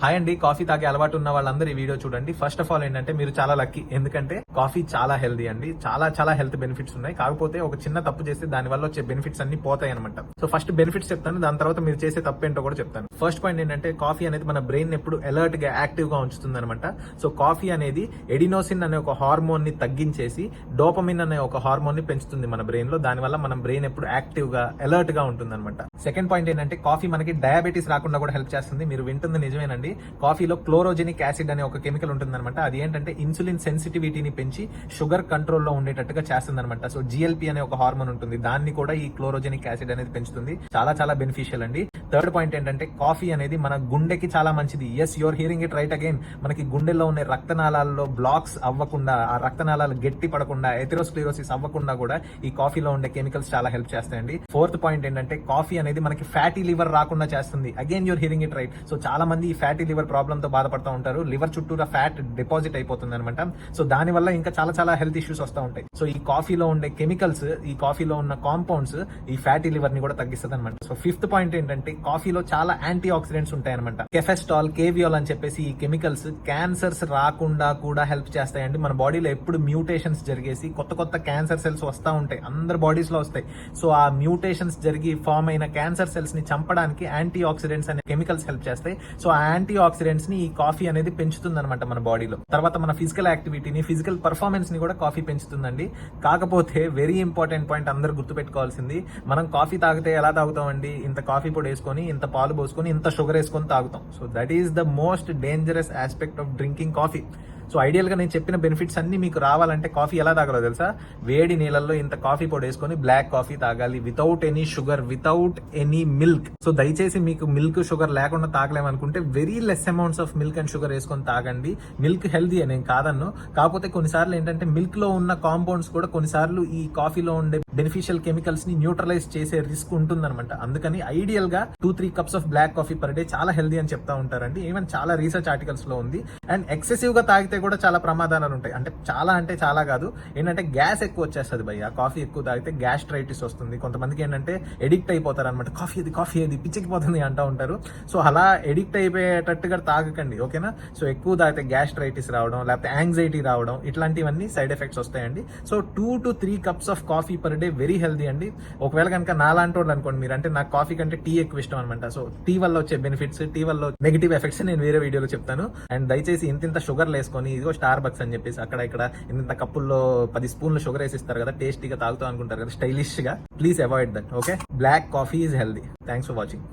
Hi అండి, coffee తాగే అలవాటు ఉన్న వాళ్ళందరూ ఈ వీడియో చూడండి. ఫస్ట్ ఆఫ్ ఆల్ ఏంటంటే మీరు చాలా లక్కీ, ఎందుకంటే కాఫీ చాలా హెల్దీ అండి. చాలా హెల్త్ బెనిఫిట్స్ ఉన్నాయి. కాకపోతే ఒక చిన్న తప్పు చేస్తే దాని వల్ల వచ్చే బెనిఫిట్స్ అన్ని పోతాయి అనమాట. సో ఫస్ట్ బెనిఫిట్స్ చెప్తాను, దాని తర్వాత మీరు చేసే తప్పు ఏంటో కూడా చెప్తాను. ఫస్ట్ పాయింట్ ఏంటంటే కాఫీ అనేది మన బ్రెయిన్ ఎప్పుడు అలర్ట్ గా యాక్టివ్ గా ఉంచుతుంది అనమాట. సో కాఫీ అనేది ఎడినోసిన్ అనే ఒక హార్మోన్ ని తగ్గించేసి డోపమిన్ అనే ఒక హార్మోన్ ని పెంచుతుంది మన బ్రెయిన్ లో. దానివల్ల మన బ్రెయిన్ ఎప్పుడు యాక్టివ్ గా అలర్ట్ గా ఉంటుంది అనమాట. సెకండ్ పాయింట్ ఏంటంటే కాఫీ మనకి డయాబెటీస్ రాకుండా కూడా హెల్ప్ చేస్తుంది. మీరు వింటుంది నిజమేనండి. కాఫీలో క్లోరోజెనిక్ యాసిడ్ అనే ఒక కెమికల్ ఉంటుంది అనమాట. అది ఏంటంటే ఇన్సులిన్ సెన్సిటివిటీని పెంచి షుగర్ కంట్రోల్లో ఉండేటట్టుగా చేస్తుంది అనమాట. సో జిఎల్పి అనే ఒక హార్మోన్ ఉంటుంది, దాన్ని కూడా ఈ క్లోరోజెనిక్ యాసిడ్ అనేది పెంచుతుంది. చాలా బెనిఫిషియల్ అండి. థర్డ్ పాయింట్ ఏంటంటే కాఫీ అనేది మన గుండెకి చాలా మంచిది. Yes, your hearing it right again. మనకి గుండెల్లో ఉన్న రక్తనాళాల్లో బ్లాక్స్ అవ్వకుండా, ఆ రక్తనాళాలు గట్టి పడకుండా, ఎథెరోస్క్లెరోసిస్ అవ్వకుండా కూడా ఈ కాఫీలో ఉండే కెమికల్స్ చాలా హెల్ప్ చేస్తాయండి. ఫోర్త్ పాయింట్ ఏంటంటే కాఫీ అనేది మనకి ఫ్యాటీ లివర్ రాకుండా చేస్తుంది. Again your hearing it right. So చాలా మంది ఈ ఫ్యాటీ లివర్ ప్రాబ్లమ్ తో బాధపడుతూ ఉంటారు. లివర్ చుట్టూరా ఫ్యాట్ డిపాజిట్ అయిపోతుంది అనమాట. సో దాని వల్ల ఇంకా చాలా హెల్త్ ఇష్యూస్ వస్తూ ఉంటాయి. సో ఈ కాఫీలో ఉండే కెమికల్స్, ఈ కాఫీలో ఉన్న కాంపౌండ్స్ ఈ ఫ్యాటీ లివర్ ని కూడా తగ్గిస్తుంది అనమాట. సో ఫిఫ్త్ పాయింట్ ఏంటంటే కాఫీలో చాలా యాంటీ ఆక్సిడెంట్స్ ఉంటాయి అనమాట. కెఫెస్టాల్, కేవియోల్ అని చెప్పేసి ఈ కెమికల్స్ క్యాన్సర్స్ రాకుండా కూడా హెల్ప్ చేస్తాయండి. మన బాడీలో ఎప్పుడు మ్యూటేషన్స్ జరిగేసి కొత్త క్యాన్సర్ సెల్స్ వస్తూ ఉంటాయి, అందరి బాడీస్ లో వస్తాయి. సో ఆ మ్యూటేషన్స్ జరిగి ఫామ్ అయిన క్యాన్సర్ సెల్స్ ని చంపడానికి యాంటీ ఆక్సిడెంట్స్ అనే కెమికల్స్ హెల్ప్ చేస్తాయి. సో ఆ యాంటీ ఆక్సిడెంట్స్ ని ఈ కాఫీ అనేది పెంచుతుంది అనమాట మన బాడీలో. తర్వాత మన ఫిజికల్ యాక్టివిటీని, ఫిజికల్ పర్ఫార్మెన్స్ ని కూడా కాఫీ పెంచుతుందండి. కాకపోతే వెరీ ఇంపార్టెంట్ పాయింట్ అందరూ గుర్తుపెట్టుకోవాల్సింది, మనం కాఫీ తాగితే ఎలా తాగుతామండి? ఇంత కాఫీ పొడి వేసుకొని, ఇంత పాలు పోసుకొని, ఇంత షుగర్ వేసుకొని తాగుతాం. So that is the most dangerous aspect of drinking coffee. So ideal గా నేను చెప్పిన బెనిఫిట్స్ అన్ని మీకు రావాలంటే కాఫీ ఎలా తాగాలో తెలుసా? వేడి నీళ్ళల్లో ఇంత కాఫీ పొడి వేసుకొని బ్లాక్ కాఫీ తాగాలి, without any sugar, without any milk. So దయచేసి మీకు మిల్క్, షుగర్ లేకుండా తాగలేమనుకుంటే very less amounts of milk and sugar వేసుకొని తాగండి. మిల్క్ హెల్దీ అని నేను కాదన్ను, కాకపోతే కొన్నిసార్లు ఏంటంటే మిల్క్ లో ఉన్న కాంపౌండ్స్ కూడా కొన్నిసార్లు ఈ కాఫీలో ఉండే బెనిఫిషియల్ కెమికల్స్ ని న్యూట్రలైజ్ చేసే రిస్క్ ఉంటుందన్నమాట. అందుకని ఐడియల్ గా 2-3 cups of black coffee per day చాలా హెల్దీ అని చెప్తా ఉంటారండి. ఈవెన్ చాలా రీసెర్చ్ ఆర్టికల్స్ లో ఉంది. అండ్ ఎక్సెసివ్ గా తాగితే కూడా చాలా ప్రమాదాలు ఉంటాయి. అంటే చాలా కాదు, ఏంటంటే గ్యాస్ ఎక్కువ వచ్చేస్తుంది భయ్య. కాఫీ ఎక్కువ తాగితే గ్యాస్ట్రైటిస్ వస్తుంది. కొంతమందికి ఏంటంటే ఎడిక్ట్ అయిపోతారు అనమాట. కాఫీ ఏది పిచ్చికిపోతుంది అంటూ ఉంటారు. సో అలా ఎడిక్ట్ అయిపోయేటట్టుగా తాగకండి, ఓకేనా? సో ఎక్కువ తాగితే గ్యాస్ట్రైటిస్ రావడం, లేకపోతే యాంగ్జైటీ రావడం, ఇట్లాంటివన్నీ సైడ్ ఎఫెక్ట్స్ వస్తాయండి. So 2-3 cups of coffee per day very healthy అండి. ఒకవేళ కనుక నాలాంటి వాళ్ళు అనుకోండి మీరు, అంటే నాకు కాఫీ కంటే టీ ఎక్కువ ఇష్టం అనమాట. సో టీ వల్ల వచ్చే బెనిఫిట్స్, టీ వల్ల నెగిటివ్ ఎఫెక్ట్స్ నేను వేరే వీడియోలో చెప్తాను. అండ్ దయచేసి ఇంత షుగర్ వేసుకొని, ఇదిగో స్టార్-బక్స్ అని చెప్పేసి అక్కడ ఇక్కడ ఇంత కప్పుల్లో 10 స్పూన్లు షుగర్ వేసిస్తారు కదా, టేస్టీగా తాగుతూ అనుకుంటారు కదా స్టైలిష్ గా. Please avoid that, okay? Black coffee is healthy. Thanks for watching.